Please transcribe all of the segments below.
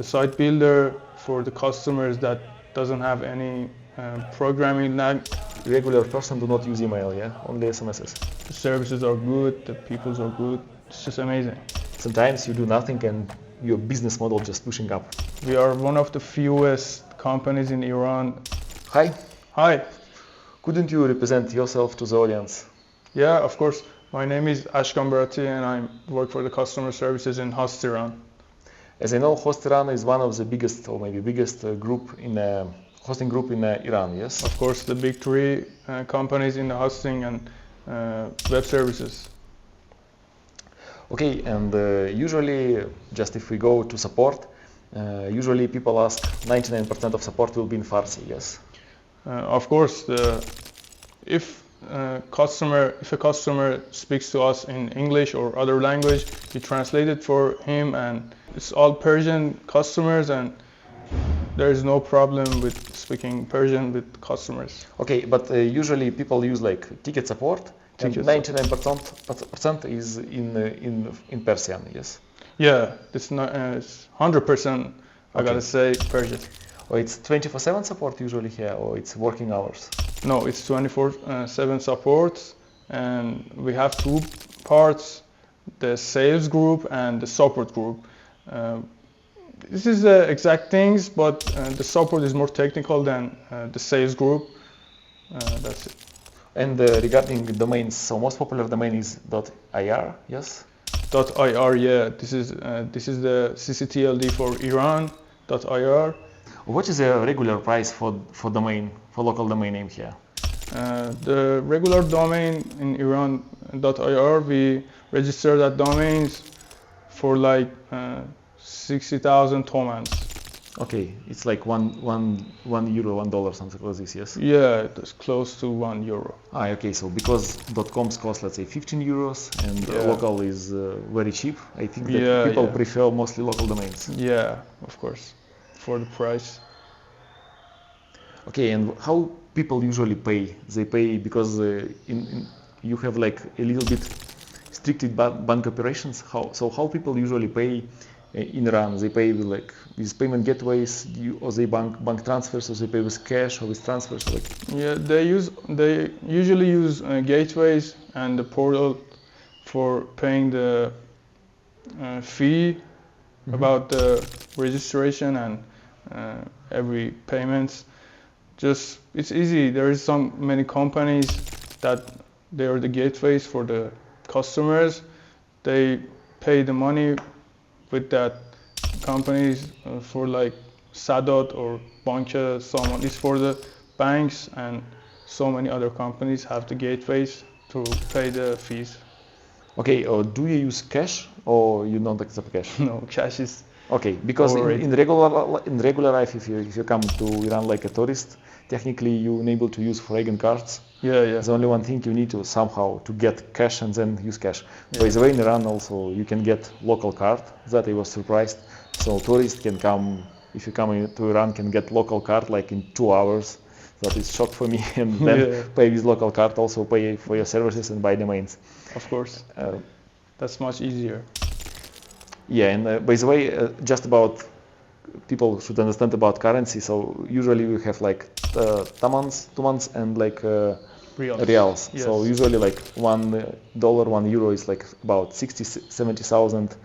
the site builder for the customers that doesn't have any programming language. Regular person do not use email, yeah? Only SMSs. The services are good, the peoples are good. It's just amazing. Sometimes you do nothing and your business model just pushing up. We are one of the fewest companies in Iran. Hi. Hi. Couldn't you represent yourself to the audience? Yeah, of course. My name is Ashkan Barati and I work for the customer services in HostIran. As I know, HostIran is one of the biggest, or maybe biggest group in hosting group in Iran, yes? Of course, the big three companies in the hosting and web services. Okay, and usually, just if we go to support, usually people ask 99% of support will be in Farsi, yes? Of course, if a customer speaks to us in English or other language, we translate it for him, and it's all Persian customers, and there is no problem with speaking Persian with customers. Okay, but usually people use like ticket support, and 99% is in Persian, yes? Yeah, it's 100%, I gotta say, Persian. Or it's 24/7 support usually here, or it's working hours? No, it's 24/7 support, and we have two parts, the sales group and the support group. This is the exact things, but the support is more technical than the sales group. That's it. And regarding domains, so most popular domain is .ir, yes? .ir, yeah. This is the CCTLD for Iran. .ir. What is the regular price for local domain name here? The regular domain in Iran .ir, we register that domains for like 60,000 tomans. Okay, it's like one euro, $1, something like this, yes? Yeah, it's close to €1. Okay, so because .coms cost, let's say, 15 euros, and local is very cheap, I think that people prefer mostly local domains. Yeah, of course, for the price. Okay, and how people usually pay? They pay because you have like a little bit restricted bank operations. How people usually pay in Iran? They pay with payment gateways, or they bank transfers, or they pay with cash or with transfers? Yeah, they usually use gateways and the portal for paying the fee about the registration and every payments. It's easy. There is many companies that they are the gateways for the customers. They pay the money with that companies for like Sadad or Banca, someone is for the banks, and so many other companies have the gateways to pay the fees. Okay, do you use cash or you don't accept cash? No, cash is okay, because in regular life, if you come to Iran like a tourist, technically you're unable to use foreign cards. Yeah. There's only one thing you need to somehow to get cash and then use cash. By the way, in Iran also you can get local card. That I was surprised. So tourists can come, if you come to Iran, can get local card like in 2 hours. That is shock for me. And then pay with local card, also pay for your services and buy domains. Of course, that's much easier. Yeah, and by the way, just about people should understand about currency. So usually we have like tomans, and like reals. Yes. So usually like $1, €1 is like about 70,000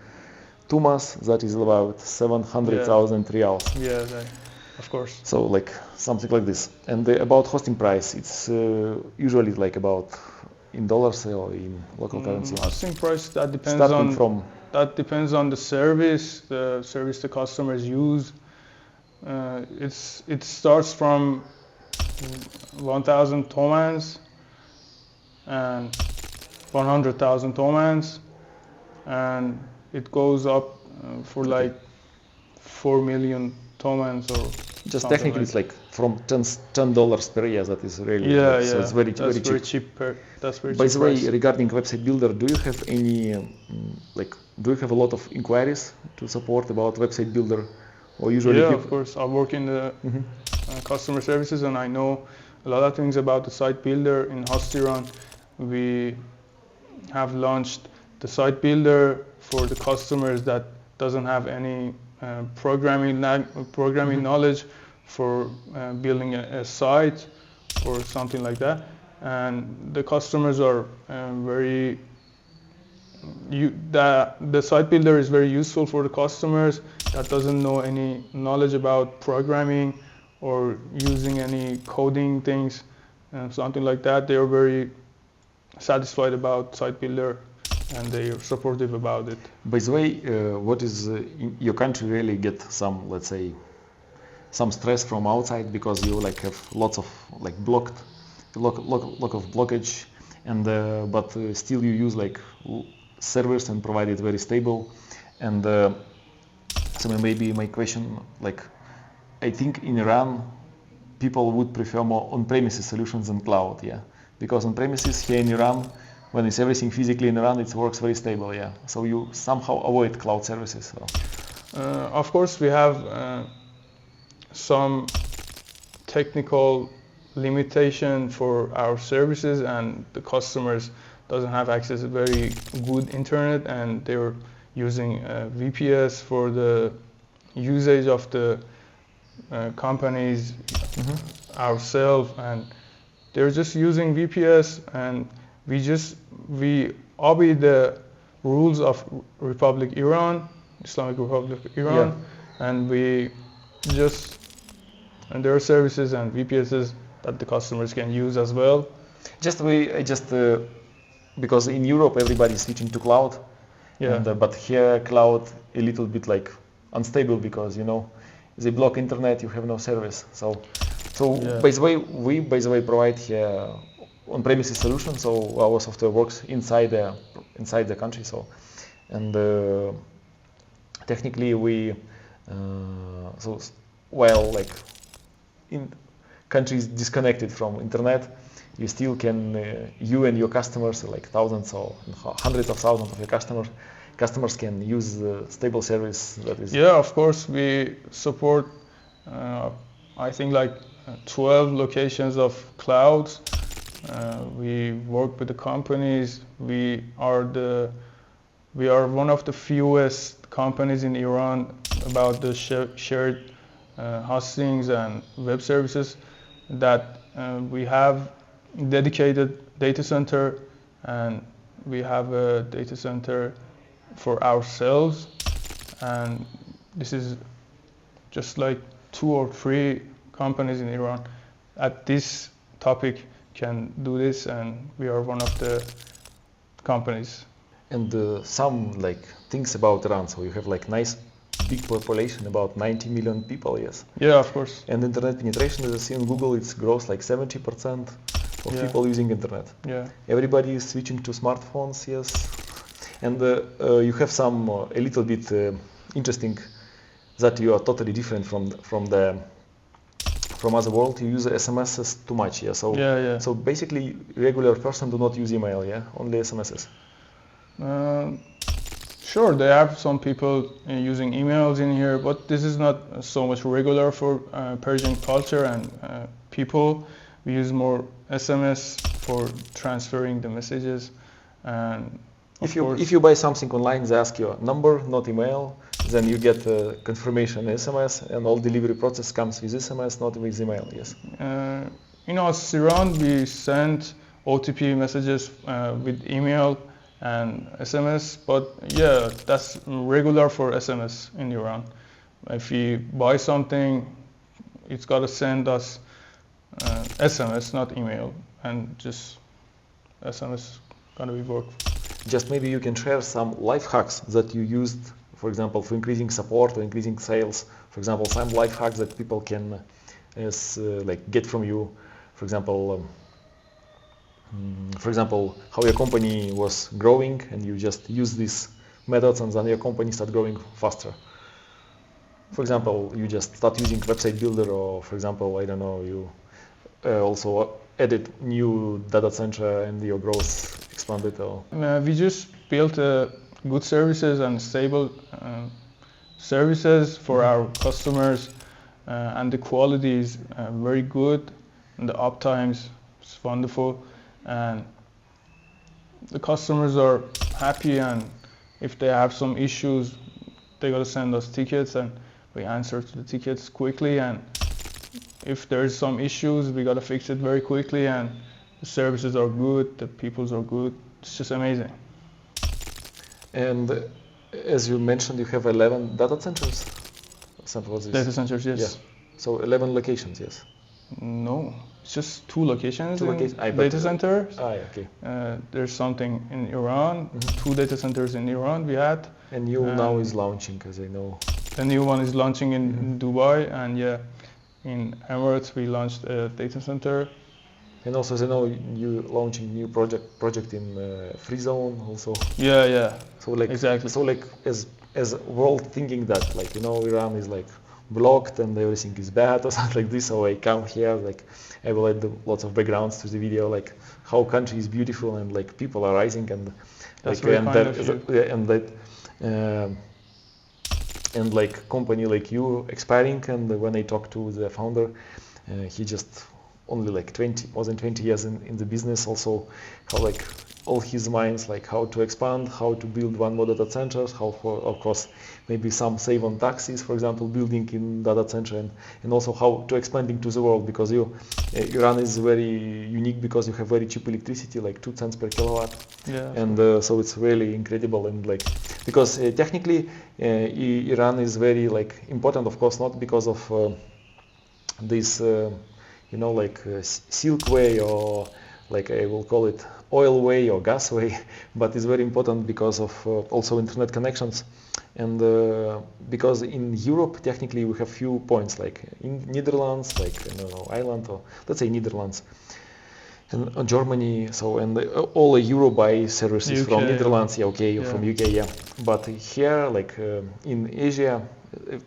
tumas. That is about 700,000 reals. Yeah, of course. So like something like this. And about hosting price, it's usually like about in dollars or in local currency. Hosting price, that depends depends on the service the customers use. It starts from 1,000 tomans and 100,000 tomans, and it goes up for like 4 million tomans or just technically it's like from $10 per year. That is really so it's very cheap. That's very cheap. By the way, regarding website builder, do you have any do you have a lot of inquiries to support about website builder, or usually? Yeah, of course. I work in the customer services, and I know a lot of things about the site builder in HostIran. We have launched the site builder for the customers that doesn't have any programming knowledge for building a site or something like that. And the customers are the site builder is very useful for the customers that doesn't know any knowledge about programming or using any coding things and something like that. They are very satisfied about site builder and they are supportive about it. By the way, what is in your country really get some, let's say, some stress from outside because you like have lots of like lot of blockage, and but still you use like servers and provide it very stable. And so maybe my question, like, I think in Iran people would prefer more on-premises solutions than cloud, yeah, because on-premises here in Iran, when it's everything physically in Iran, it works very stable, yeah. So you somehow avoid cloud services. So. Of course, we have some technical limitation for our services, and the customers doesn't have access to very good internet, and they're using VPS for the usage of the companies ourselves, and they're just using VPS, and we obey the rules of Republic Iran, Islamic Republic Iran, and and there are services and VPSs that the customers can use as well. Because in Europe everybody is switching to cloud, but here cloud a little bit like unstable because they block internet, you have no service. So by the way, provide here on-premises solution. So our software works inside the country. So and technically we while like in countries disconnected from internet, you still can you and your customers, like thousands or hundreds of thousands of your customers can use stable service that is. Yeah, of course we support I think like 12 locations of clouds. We work with the companies. We are one of the fewest companies in Iran about the shared hostings and web services, that we have dedicated data center, and we have a data center for ourselves, and this is just like 2 or 3 companies in Iran at this topic can do this, and we are one of the companies. And some like things about Iran, so you have like nice big population, about 90 million people, yes. Yeah, of course. And internet penetration, as I see on Google, it grows like 70% of people using internet. Yeah. Everybody is switching to smartphones, yes. And you have some a little bit interesting that you are totally different from other world. You use SMSs too much, yeah. So basically, regular person do not use email, yeah, only SMSs. Sure, they have some people using emails in here, but this is not so much regular for Persian culture and people. We use more SMS for transferring the messages. And if you buy something online, they ask your number, not email. Then you get confirmation SMS, and all delivery process comes with SMS, not with email. Yes. In HostIran, we send OTP messages with email and SMS, but yeah, that's regular for SMS in Iran. If you buy something, it's got to send us SMS, not email, and just SMS gonna be work. Just maybe you can share some life hacks that you used, for example, for increasing support or increasing sales. For example, some life hacks that people can like get from you. For example, how your company was growing, and you just use these methods, and then your company start growing faster. For example, you just start using website builder, or for example, I don't know, you also added new data center and your growth expanded. Or we just built good services and stable services for our customers, and the quality is very good, and the uptimes is wonderful, and the customers are happy, and if they have some issues, they gotta send us tickets, and we answer to the tickets quickly. And if there's some issues, we gotta fix it very quickly. And the services are good, the peoples are good. It's just amazing. And as you mentioned, you have 11 data centers. Data centers, yes. Yeah. So 11 locations, yes. No, it's just 2 locations in locations. data centers. Okay. There's something in Iran, 2 data centers in Iran we had. And you now is launching, as I know. The new one is launching in Dubai, and yeah, in Emirates we launched a data center. And also, as I know, you launching new project in freezone also. Yeah. So like exactly. So like as world thinking that like Iran is like blocked and everything is bad or something like this. So I come here, like I will add lots of backgrounds to the video, like how country is beautiful and like people are rising and that's like and like company like you expiring. And when I talked to the founder, he just only like more than 20 years in the business. Also, how like all his minds, like how to expand, how to build one more data center, how for, of course, maybe some save on taxes, for example, building in data center, and also how to expanding to the world, because Iran is very unique because you have very cheap electricity, like 2 cents per kilowatt. Yeah. And so it's really incredible, and like because technically Iran is very like important, of course, not because of this like silk way, or like I will call it oil way or gas way, but it's very important because of also internet connections. And because in Europe technically we have few points, like in Netherlands, like Ireland, or let's say Netherlands, and Germany, so and all Euro buy services UK, from Netherlands, yeah. From UK, but here like in Asia,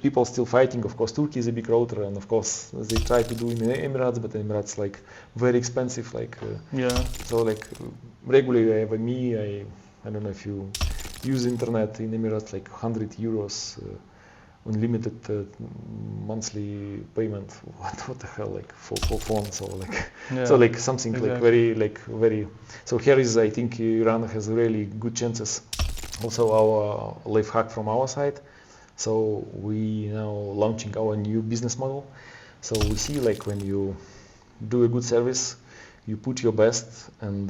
people still fighting. Of course, Turkey is a big router, and of course they try to do in the Emirates, but Emirates like very expensive. Like so like regularly I don't know if you use internet in Emirates, like 100 euros unlimited monthly payment. What the hell, like for phone? So like so like something exactly. like very. So here is, I think Iran has really good chances. Also our Lifehack from our side. So we now launching our new business model. So we see like when you do a good service, you put your best, and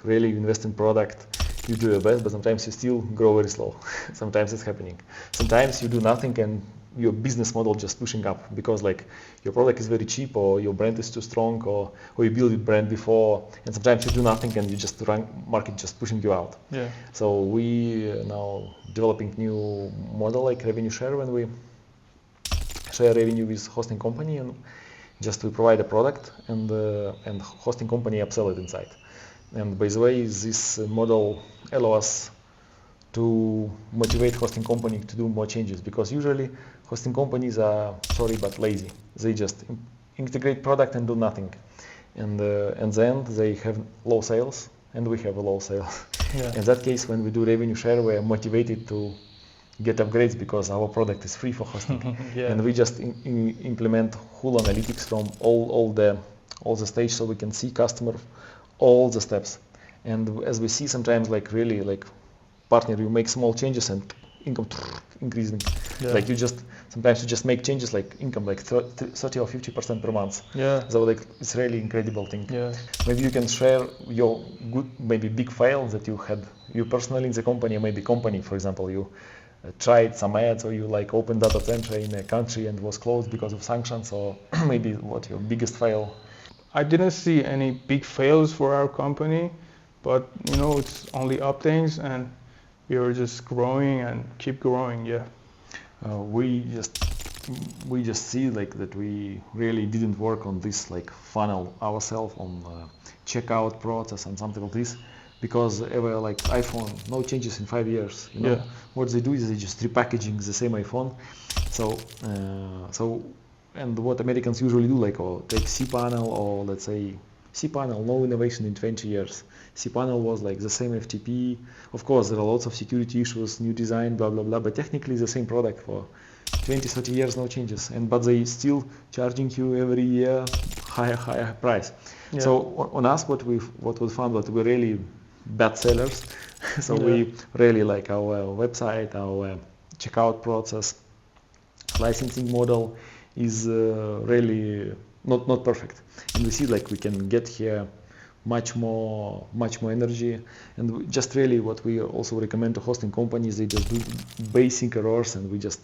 really invest in product, you do your best, but sometimes you still grow very slow. Sometimes it's happening. Sometimes you do nothing and your business model just pushing up because like your product is very cheap, or your brand is too strong, or you build your brand before, and sometimes you do nothing and you just run market just pushing you out. Yeah. So we now developing new model like revenue share, when we share revenue with hosting company, and just we provide a product and hosting company upsell it inside. And by the way, this model allows us to motivate hosting company to do more changes, because usually hosting companies are sorry but lazy. They just integrate product and do nothing, and at the end they have low sales, and we have a low sales. Yeah. In that case, when we do revenue share, we are motivated to get upgrades because our product is free for hosting. And we just implement whole analytics from all the stage, so we can see customer all the steps. And as we see sometimes, like really like partner, you make small changes and income increasing. Like sometimes you just make changes like income like 30 or 50% per month. So like it's really incredible thing. Maybe you can share your good, maybe big file that you had, you personally in the company, or maybe company, for example, you tried some ads, or you like opened data center in a country and was closed because of sanctions, or maybe what your biggest fail. I didn't see any big fails for our company, but it's only up things, and we are just growing and keep growing. We just see like that we really didn't work on this like funnel ourselves, on checkout process and something like this, because ever like iPhone, no changes in 5 years. What they do is they just repackaging the same iPhone. And what Americans usually do, like, or take cPanel, or let's say cPanel, no innovation in 20 years. cPanel was like the same FTP. Of course, there are lots of security issues, new design, blah, blah, blah, but technically the same product for 20, 30 years, no changes. But they still charging you every year higher price. So on us, what we found that we're really bad sellers. So we really like our website, our checkout process, licensing model is really not perfect. And we see like we can get here much more energy. And just really what we also recommend to hosting companies, they just do basic errors, and we just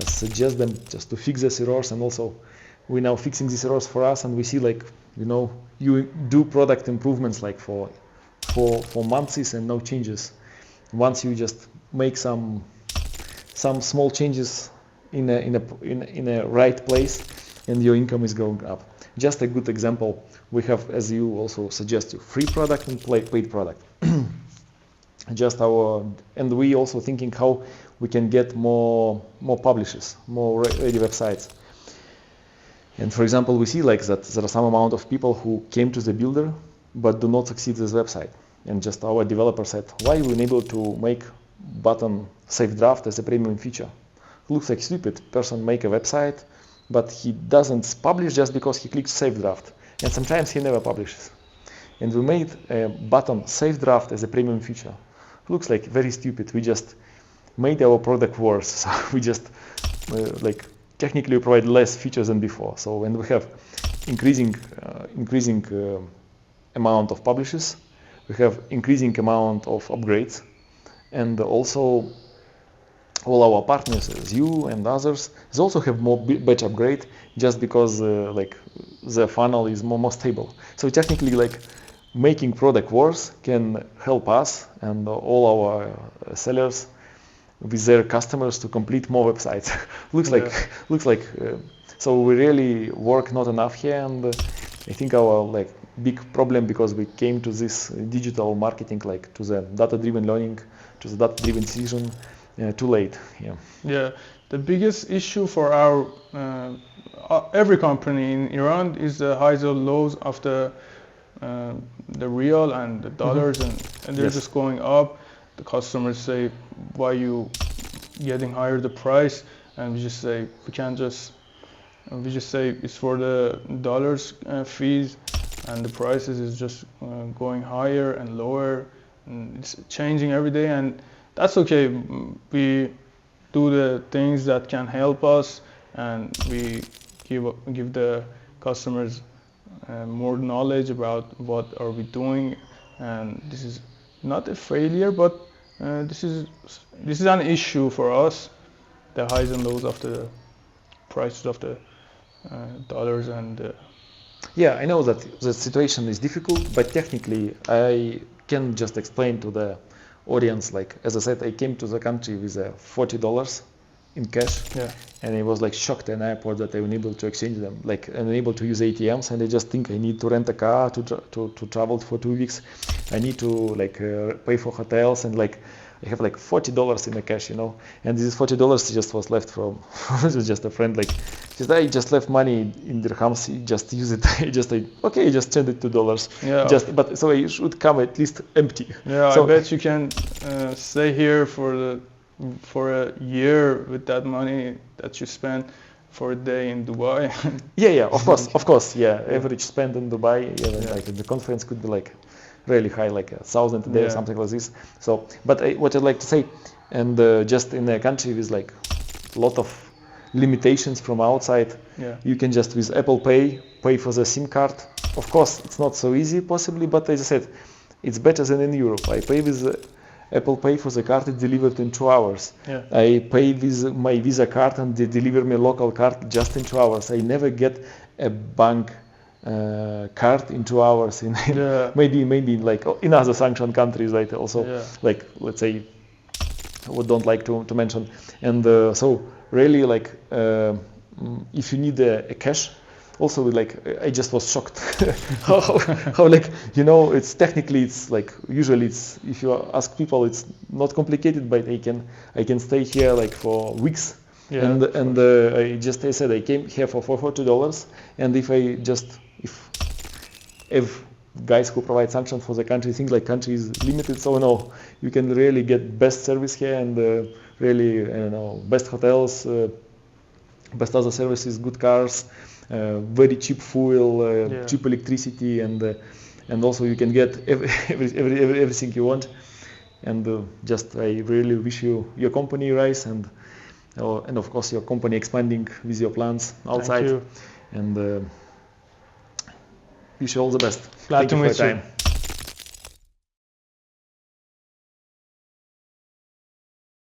suggest them just to fix these errors. And also we're now fixing these errors for us, and we see like, you know, you do product improvements like for months and no changes. Once you just make some small changes in a right place, and your income is going up. Just a good example, we have, as you also suggest, free product and paid product. And we also thinking how we can get more publishers, more ready websites. And for example, we see like that there are some amount of people who came to the builder but do not succeed this website. And just our developer said, why we unable to make button save draft as a premium feature? Looks like stupid. Person make a website, but he doesn't publish just because he clicks save draft. And sometimes he never publishes. And we made a button save draft as a premium feature. Looks like very stupid. We just made our product worse. So we just like technically provide less features than before. So when we have increasing amount of publishers, we have increasing amount of upgrades, and also all our partners, as you and others, they also have more batch upgrade just because like the funnel is more stable. So technically, like making product worse can help us and all our sellers with their customers to complete more websites. looks like so we really work not enough here, and I think our like big problem, because we came to this digital marketing, like to the data-driven learning, to the data-driven decision, too late. Yeah, the biggest issue for our every company in Iran is the highs and lows of the real and the dollars, and they're just going up. The customers say, why you getting higher the price? And we just say we just say it's for the dollars fees, and the prices is just going higher and lower, and it's changing every day, and that's okay. We do the things that can help us, and we give the customers more knowledge about what are we doing, and this is not a failure, but this is an issue for us, the highs and lows of the prices of the dollars and yeah, I know that the situation is difficult, but technically I can just explain to the audience, like as I said, I came to the country with $40 in cash, and I was like shocked in airport that I was able to exchange them, like unable to use ATMs, and I just think I need to rent a car to travel for 2 weeks. I need to like pay for hotels, and like I have like $40 in the cash, you know, and this $40 just was left from just a friend, like I just left money in dirhams, just use it. Okay, just send it to dollars. Yeah. But so I should come at least empty. Yeah, so, I bet you can stay here for a year with that money that you spend for a day in Dubai. yeah, of course, yeah. Average spend in Dubai, like the conference could be like really high, like 1,000 a day or something like this. So, but what I'd like to say, and just in a country with like a lot of limitations from outside, you can just with Apple Pay for the SIM card. Of course, it's not so easy possibly, but as I said, it's better than in Europe. I pay with Apple Pay for the card, it's delivered in 2 hours. I pay with my Visa card and they deliver me a local card just in 2 hours. I never get a bank card in 2 hours in maybe like in other sanctioned countries, right? Also, like let's say, we don't like to mention. And so really, like if you need a cash, also like I just was shocked how like, you know, it's technically, it's like usually it's, if you ask people, it's not complicated, but I can stay here like for weeks. And I said I came here for $40, and if guys who provide sanctions for the country think like country is limited, so no, you can really get best service here, and really, I don't know, best hotels, best other services, good cars, very cheap fuel, cheap electricity, and also you can get everything you want. And just I really wish you your company rise and of course your company expanding with your plans outside. Thank you. And wish you all the best. Glad Thank to you for meet your you. time.